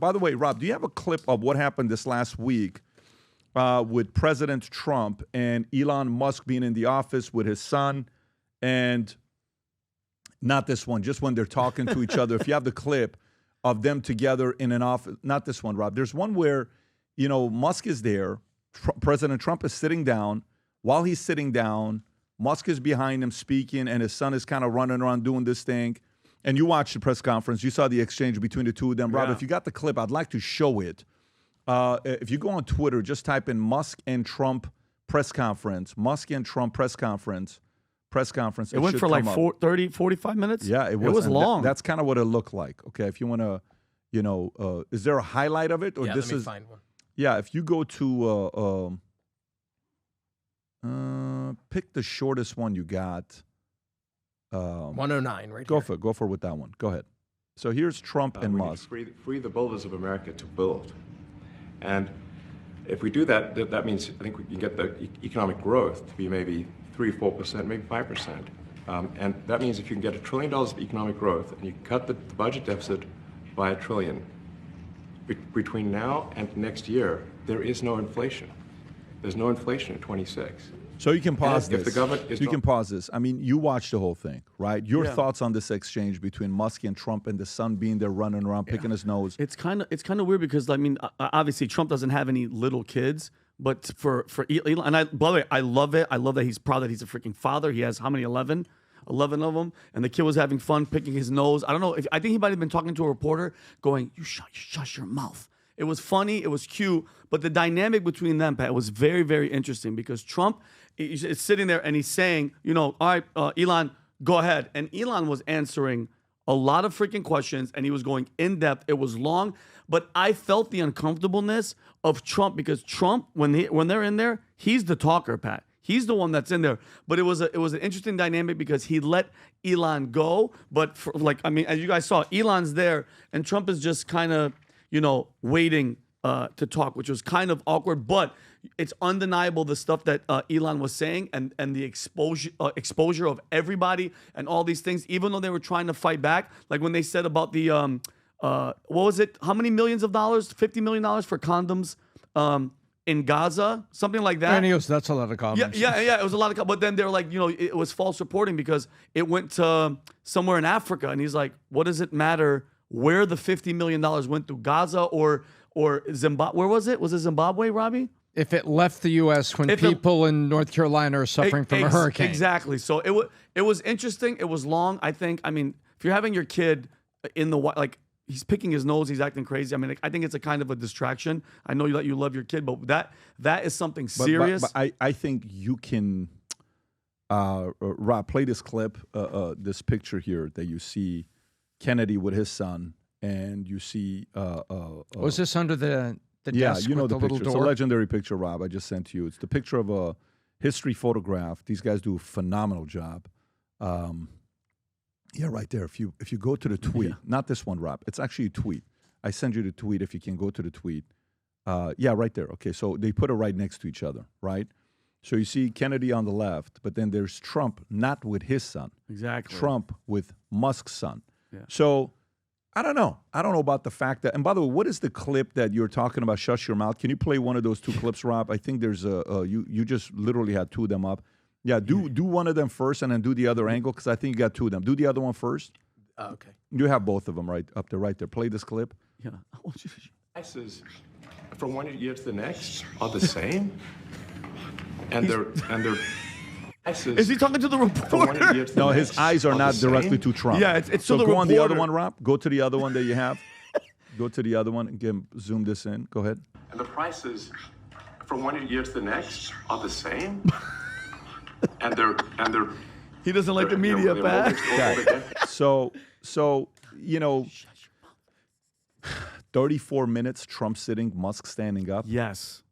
By the way, Rob, do you have a clip of what happened this last week with President Trump and Elon Musk being in the office with his son? And not this one, just when they're talking to each other. If you have the clip of them together in an office, not this one, Rob. There's one where, Musk is there. President Trump is sitting down. While he's sitting down, Musk is behind him speaking, and his son is kind of running around doing this thing. And you watched the press conference. You saw the exchange between the two of them. Rob, if you got the clip, I'd like to show it. If you go on Twitter, just type in Musk and Trump press conference. Musk and Trump press conference. It went for like 30, 45 minutes? Yeah, it was long. That's kind of what it looked like. Okay, if you want to, is there a highlight of it? Or yeah, this let me is, find one. Yeah, if you go to, pick the shortest one you got. 109, right? Go for it with that one. Go ahead. So here's Trump and Musk. Free the builders of America to build. And if we do that, that means I think we can get the economic growth to be maybe 3-4%, maybe 5%. And that means if you can get $1 trillion of economic growth and you cut the budget deficit by $1 trillion, between now and next year, there is no inflation. There's no inflation in 26. So you can pause If the this. government is You can pause this. I mean, you watched the whole thing, right? Your Yeah. thoughts on this exchange between Musk and Trump and the son being there running around picking his nose. It's kind of weird because obviously Trump doesn't have any little kids, but for Elon, and by the way, I love it. I love that he's proud that he's a freaking father. He has how many? 11 of them, and the kid was having fun picking his nose. I don't know. I think he might have been talking to a reporter, going, "You shut your mouth." It was funny. It was cute, but the dynamic between them, Pat, was very, very interesting because Trump is sitting there and he's saying, all right, Elon, go ahead. And Elon was answering a lot of freaking questions and he was going in depth. It was long, but I felt the uncomfortableness of Trump because Trump, when they're in there, he's the talker, Pat. He's the one that's in there. But it was an interesting dynamic because he let Elon go. But as you guys saw, Elon's there and Trump is just kind of, waiting to talk, which was kind of awkward, but it's undeniable the stuff that Elon was saying and the exposure of everybody and all these things, even though they were trying to fight back. Like when they said about the, what was it? How many millions of dollars? $50 million for condoms in Gaza? Something like that. And he goes, that's a lot of condoms. Yeah, it was a lot of, but then they're like, it was false reporting because it went to somewhere in Africa. And he's like, what does it matter where the $50 million went to, Gaza or Zimbabwe? Where was it? Was it Zimbabwe, Robbie? If it left the U.S. when people in North Carolina are suffering from a hurricane. Exactly. So it was interesting. It was long, I think. I mean, if you're having your kid in the, he's picking his nose, he's acting crazy. I mean, I think it's a kind of a distraction. I know that you love your kid, but that is something serious. But I think you can, Rob, play this clip, this picture here that you see Kennedy with his son, and you see. Was this under the desk you know with the little picture. It's a door? legendary picture, Rob. I just sent to you. It's the picture of a history photograph. These guys do a phenomenal job. Yeah, right there. If you go to the tweet, not this one, Rob. It's actually a tweet. I send you the tweet. If you can go to the tweet. Yeah, right there. Okay, so they put it right next to each other, right? So you see Kennedy on the left, but then there's Trump, not with his son. Exactly. Trump with Musk's son. Yeah. So I don't know. I don't know about the fact that, and by the way, what is the clip that you're talking about, Shush Your Mouth? Can you play one of those two clips, Rob? I think there's you just literally had two of them up. Yeah, do one of them first and then do the other angle because I think you got two of them. Do the other one first. Okay. You have both of them right up there, right there. Play this clip. Yeah. I want you to. prices from one year to the next are the same, and their prices. Is he talking to the from one reporter? year to the No, next his eyes are the not directly same. to Trump. Yeah, it's so to the go on the other reporter. one, Rob. Go to the other one that you have. Go to the other one and zoom this in. Go ahead. And the prices from one year to the next are the same, and they're He doesn't like the media, they're Pat. over- So you know, 34 minutes, Trump sitting, Musk standing up. Yes.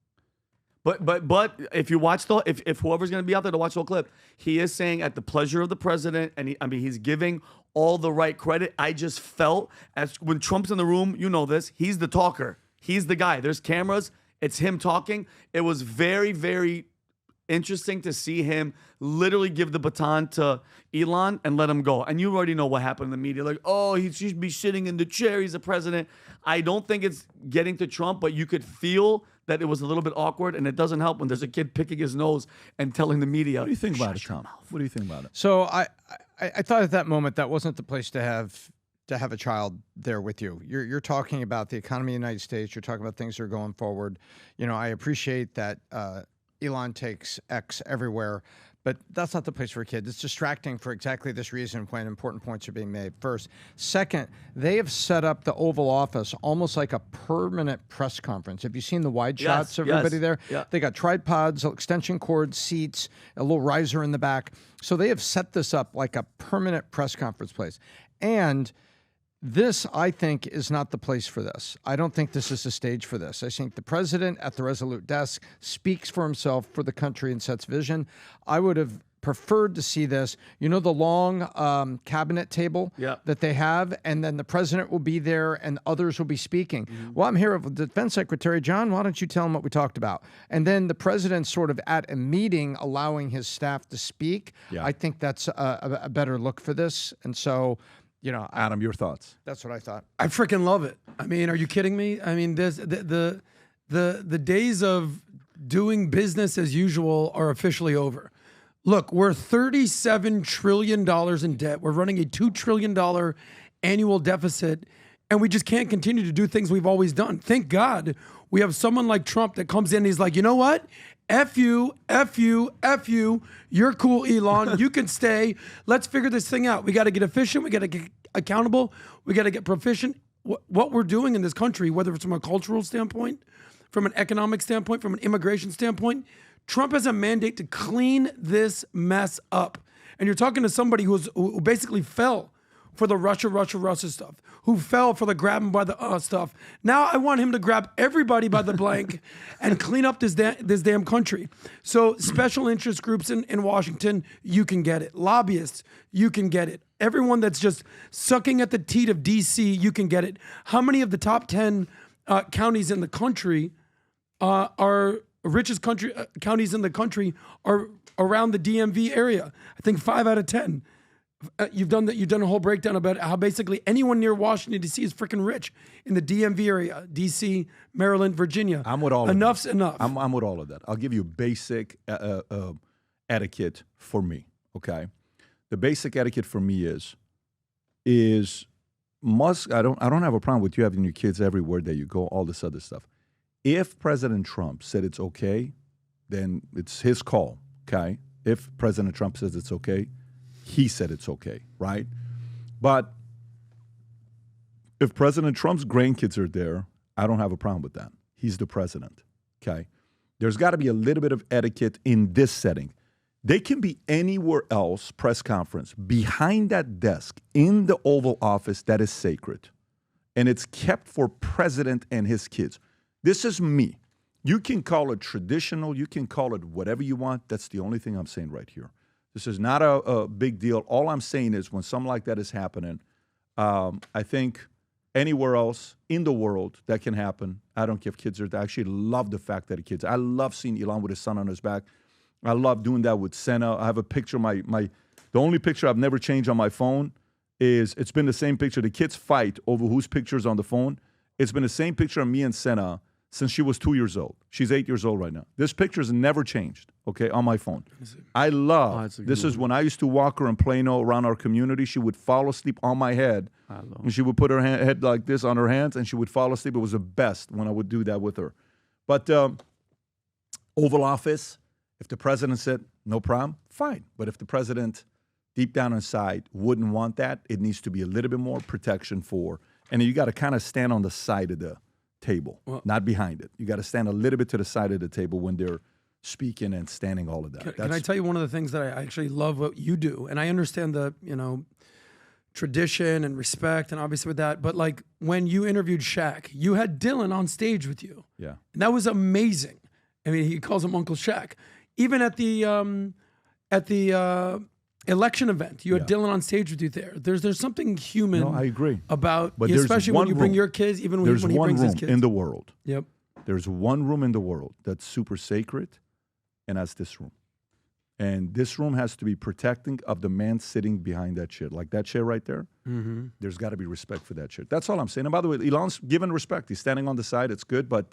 But if you watch if whoever's going to be out there to watch the whole clip, he is saying at the pleasure of the president, and he's giving all the right credit. I just felt as when Trump's in the room, you know this, he's the talker. He's the guy. There's cameras. It's him talking. It was very, very interesting to see him literally give the baton to Elon and let him go. And you already know what happened in the media. Like, oh, he should be sitting in the chair. He's the president. I don't think it's getting to Trump, but you could feel that it was a little bit awkward, and it doesn't help when there's a kid picking his nose and telling the media. What do you think about it, Tom? What do you think about it? So I thought at that moment that wasn't the place to have a child there with you. You're talking about the economy of the United States. You're talking about things that are going forward. You know, I appreciate that Elon takes X everywhere, but that's not the place for a kid. It's distracting for exactly this reason when important points are being made. First. Second, they have set up the Oval Office almost like a permanent press conference. Have you seen the wide shots of everybody there? Yeah. They got tripods, extension cords, seats, a little riser in the back. So they have set this up like a permanent press conference place. And this, I think, is not the place for this. I don't think this is the stage for this. I think the president at the Resolute desk speaks for himself, for the country, and sets vision. I would have preferred to see this, you know, the long cabinet table that they have, and then the president will be there and others will be speaking. Well, I'm here with the defense secretary. John, why don't you tell him what we talked about? And then the president sort of at a meeting allowing his staff to speak. I think that's a better look for this. And so, you know, Adam, your thoughts? That's what I thought. I freaking love it. I mean, are you kidding me? I mean, this the days of doing business as usual are officially over. Look, we're $37 trillion in debt. We're running a $2 trillion annual deficit, and we just can't continue to do things we've always done. Thank God we have someone like Trump that comes in and he's like, you know what? F you, F you, F you. You're cool, Elon. You can stay. Let's figure this thing out. We got to get efficient. We got to get accountable. We got to get proficient. What we're doing in this country, whether it's from a cultural standpoint, from an economic standpoint, from an immigration standpoint, Trump has a mandate to clean this mess up. And you're talking to somebody who basically fell for the Russia stuff, who fell for the grab him by the stuff. Now I want him to grab everybody by the blank and clean up this damn country. So special interest groups in Washington, you can get it. Lobbyists, you can get it. Everyone that's just sucking at the teat of D.C., you can get it. How many of the top 10 counties in the country are richest counties in the country are around the DMV area? I think 5 out of 10. You've done a whole breakdown about how basically anyone near Washington D.C. is freaking rich in the DMV area, D.C., Maryland, Virginia. I'm with all of that. Enough's enough. I'm with all of that. I'll give you basic etiquette for me, okay? The basic etiquette for me is Musk, I don't have a problem with you having your kids everywhere that you go, all this other stuff. If President Trump said it's okay, then it's his call, okay? If President Trump says it's okay, he said it's okay, right? But if President Trump's grandkids are there, I don't have a problem with that. He's the president, okay? There's got to be a little bit of etiquette in this setting. They can be anywhere else, press conference, behind that desk in the Oval Office that is sacred. And it's kept for president and his kids. This is me. You can call it traditional. You can call it whatever you want. That's the only thing I'm saying right here. This is not a big deal. All I'm saying is when something like that is happening, I think anywhere else in the world that can happen. I don't give kids. I actually love the fact that kids. I love seeing Elon with his son on his back. I love doing that with Senna. I have a picture. The only picture I've never changed on my phone is it's been the same picture. The kids fight over whose picture is on the phone. It's been the same picture of me and Senna since she was 2 years old. She's 8 years old right now. This picture has never changed, okay, on my phone. I love, this is when I used to walk her in Plano around our community. She would fall asleep on my head. And she would put her head like this on her hands, and she would fall asleep. It was the best when I would do that with her. But Oval Office, if the president said, no problem, fine. But if the president, deep down inside, wouldn't want that, it needs to be a little bit more protection for, and you got to kind of stand on the side of the table, not behind it. You got to stand a little bit to the side of the table when they're speaking and standing, all of that. Can I tell you one of the things that I actually love what you do? And I understand the, tradition and respect and obviously with that, but like when you interviewed Shaq, you had Dylan on stage with you. Yeah. And that was amazing. I mean, he calls him Uncle Shaq. Even at the election event, you had Dylan on stage with you there. There's something human. No, I agree. About, but especially when you bring your kids, even when he brings his kids. There's one room in the world. Yep. There's one room in the world that's super sacred, and that's this room. And this room has to be protecting of the man sitting behind that chair. Like that chair right there, there's got to be respect for that chair. That's all I'm saying. And by the way, Elon's given respect. He's standing on the side. It's good, but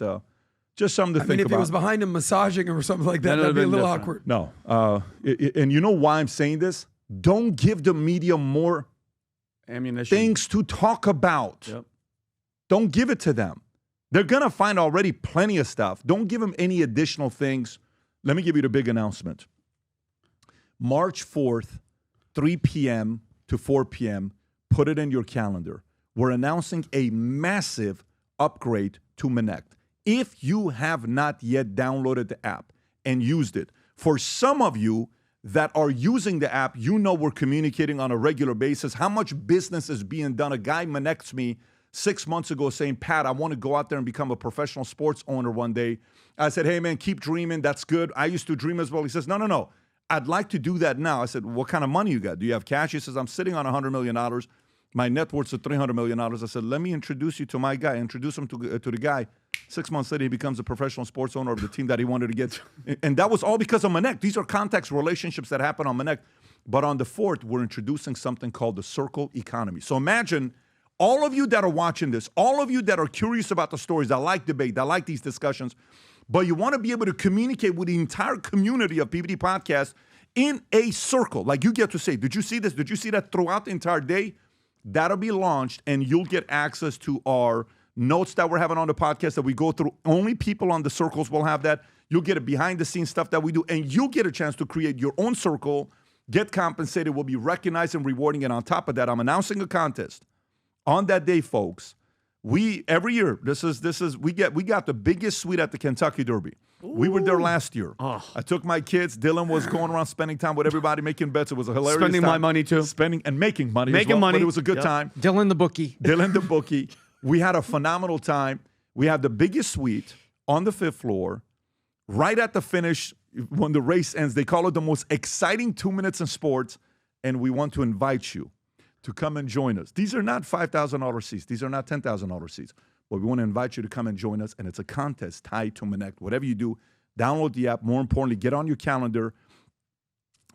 just something to think if about. he was behind him massaging or something like that, that'd be a little awkward. No. And you know why I'm saying this? Don't give the media more ammunition, things to talk about. Yep. Don't give it to them. They're going to find already plenty of stuff. Don't give them any additional things. Let me give you the big announcement. March 4th, 3 p.m. to 4 p.m., put it in your calendar. We're announcing a massive upgrade to Connect. If you have not yet downloaded the app and used it, for some of you that are using the app, you know we're communicating on a regular basis. How much business is being done? A guy connects me 6 months ago saying, Pat, I want to go out there and become a professional sports owner one day. I said, hey, man, keep dreaming. That's good. I used to dream as well. He says, no. I'd like to do that now. I said, what kind of money you got? Do you have cash? He says, I'm sitting on $100 million. My net worth's at $300 million. I said, let me introduce you to my guy. Introduce him to the guy. 6 months later, he becomes a professional sports owner of the team that he wanted to get. And that was all because of Connect. These are context relationships that happen on Connect. But on the 4th, we're introducing something called the circle economy. So imagine all of you that are watching this, all of you that are curious about the stories, that like debate, that like these discussions, but you want to be able to communicate with the entire community of PBD Podcast in a circle. Like you get to say, did you see this? Did you see that throughout the entire day? That'll be launched, and you'll get access to our notes that we're having on the podcast that we go through. Only people on the circles will have that. You'll get a behind-the-scenes stuff that we do, and you'll get a chance to create your own circle, get compensated, will be recognized and rewarding. And on top of that, I'm announcing a contest on that day, folks. We every year we got the biggest suite at the Kentucky Derby. Ooh. We were there last year. Oh. I took my kids. Dylan was going around spending time with everybody, making bets. It was a hilarious spending time. My money too. Spending and making money. Making as well, money. But it was a good time. Dylan the bookie. We had a phenomenal time. We had the biggest suite on the 5th floor. Right at the finish, when the race ends, they call it the most exciting 2 minutes in sports. And we want to invite you to come and join us. These are not $5,000 seats. These are not $10,000 seats. But we want to invite you to come and join us, and it's a contest tied to Connect. Whatever you do, download the app. More importantly, get on your calendar,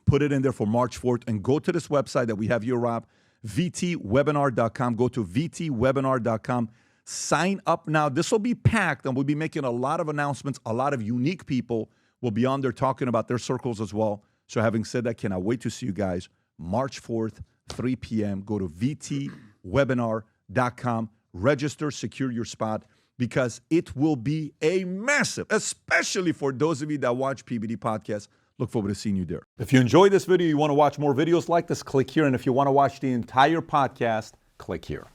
put it in there for March 4th, and go to this website that we have here, Rob, vtwebinar.com. Go to vtwebinar.com. Sign up now. This will be packed, and we'll be making a lot of announcements. A lot of unique people will be on there talking about their circles as well. So having said that, cannot wait to see you guys March 4th, 3 p.m. Go to vtwebinar.com. Register, secure your spot, because it will be a massive, especially for those of you that watch PBD Podcast. Look forward to seeing you there. If you enjoyed this video, you want to watch more videos like this, click here. And if you want to watch the entire podcast, click here.